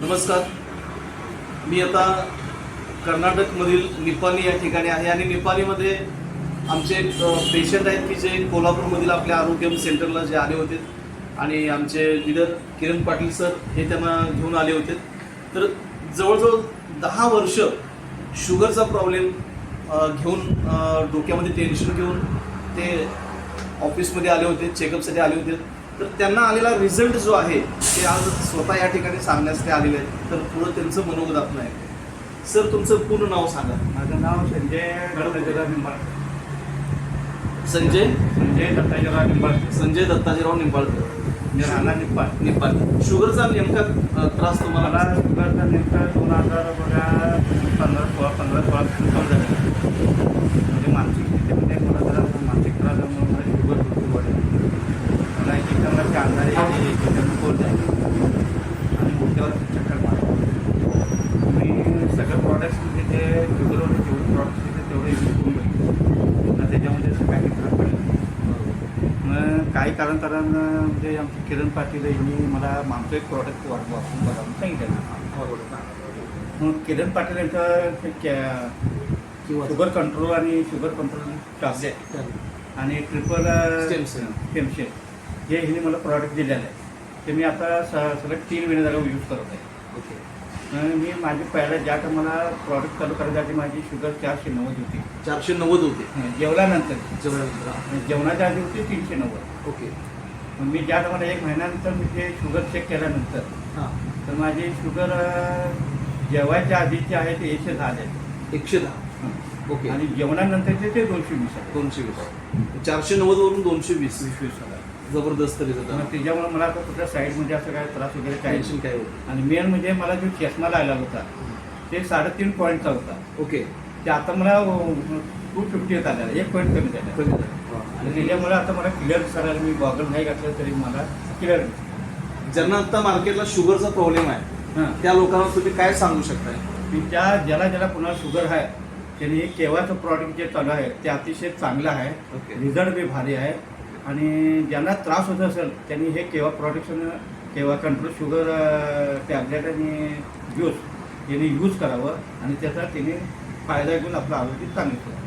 नमस्कार. मी आता कर्नाटकमधील निपाणी या ठिकाणी आहे आणि निपाणीमध्ये आमचे एक पेशंट आहेत की जे कोल्हापूरमधील आपल्या आरोग्य सेंटरला जे आले होते आणि आमचे लीडर किरण पाटील सर हे त्यांना घेऊन आले होते. तर जवळजवळ 10 वर्ष शुगरचा प्रॉब्लेम घेऊन डोक्यामध्ये टेन्शन घेऊन ते ऑफिसमध्ये आले होते, चेकअपसाठी आले होते. तर त्यांना आलेला रिझल्ट जो आहे ते आज स्वतः या ठिकाणी सांगण्यास ते आलेले आहेत. तर पुढं त्यांचं मनोगत आपण आहे. सर, तुमचं पूर्ण नाव सांगा. माझं नाव संजय दत्ताजीराव निंबाळकर. संजय दत्ताजीराव निंबाळकर. संजय दत्ताजीराव निंबाळकर. मी राहणार निपाणी. शुगरचा नेमका त्रास तुम्हाला? मला शुगरचा नेमका 2015-16 कम झाला. म्हणजे मानसिक स्थितीमध्ये मला जरा मानसिक त्रास झाल्यामुळे मला शुगर भरपूर वाढली. मला एक चांगल्याचे अंधारे कोल जायचे आणि मोठ्यावर चक्कर मारतो. मी सगळं प्रॉडक्ट्स म्हणजे ते शुगरवर जेवढे प्रॉडक्ट्स होते तेवढे यूज करून बघितले. त्याच्यामध्ये काही फरक पडला. मग काही कालांतरानं म्हणजे आमचे किरण पाटील यांनी मला आमचं एक प्रॉडक्ट वापरून बघा म्हणून सांगितलं. मग किरण पाटील यांचा शुगर कंट्रोल आणि शुगर कंट्रोल टॅब्लेट आणि ट्रिपल स्टेमशेल हे ह्यांनी मला प्रॉडक्ट दिलेलं आहे. ते मी आता सलग 3 महिने झालं यूज करत आहे. ओके. मी माझी पहिल्या ज्या टायमाला प्रॉडक्ट चालू करायसाठी माझी शुगर 490 होती. 490 होते जेवल्यानंतर जेवणानंतर. जेवणाच्या आधी होती 390. ओके. मग मी ज्या टायमाला 1 महिन्यानंतर मी ते शुगर चेक केल्यानंतर हां. तर माझी शुगर जेवायच्या आधीची आहे ते 110 आहे. 110. ओके. आणि जेवणानंतरचे ते 220 आहे. 220. 490 वरून 220. 20 आहे. जबरदस्त रिझल्ट. मग त्याच्यामुळे मला आता कुठल्या साईडमध्ये असं काय त्रास वगैरे काही टेन्शन काय होतं? आणि मेन म्हणजे मला जो चष्मा लागला होता ते 3.5 पॉईंटचा होता. ओके. ते आता मला 250 येत आलेला, 1 पॉईंट कमी झाला. कधी झालं? आणि त्याच्यामुळे आता मला क्लिअर दिसायला. मी गॉगल नाही घातलं तरी मला क्लिअर. ज्यांना आता मार्केटला शुगरचा प्रॉब्लेम आहे हां, त्या लोकांना तुम्ही काय सांगू शकताय? की ज्याला पुन्हा शुगर आहे त्यांनी हे केव्हाचं प्रॉडक्ट जे चालू आहे ते अतिशय चांगलं आहे. ओके. रिझल्ट बी भारी आहे. आणि ज्यांना त्रास होत असेल त्यांनी हे केव्हा प्रॉडक्शन केव्हा कंट्रोल शुगर टॅब्लेट आणि ज्यूस यांनी यूज करावं आणि त्याचा त्यांनी फायदा घेऊन आपलं आरोग्य चांगलं ठेवावं.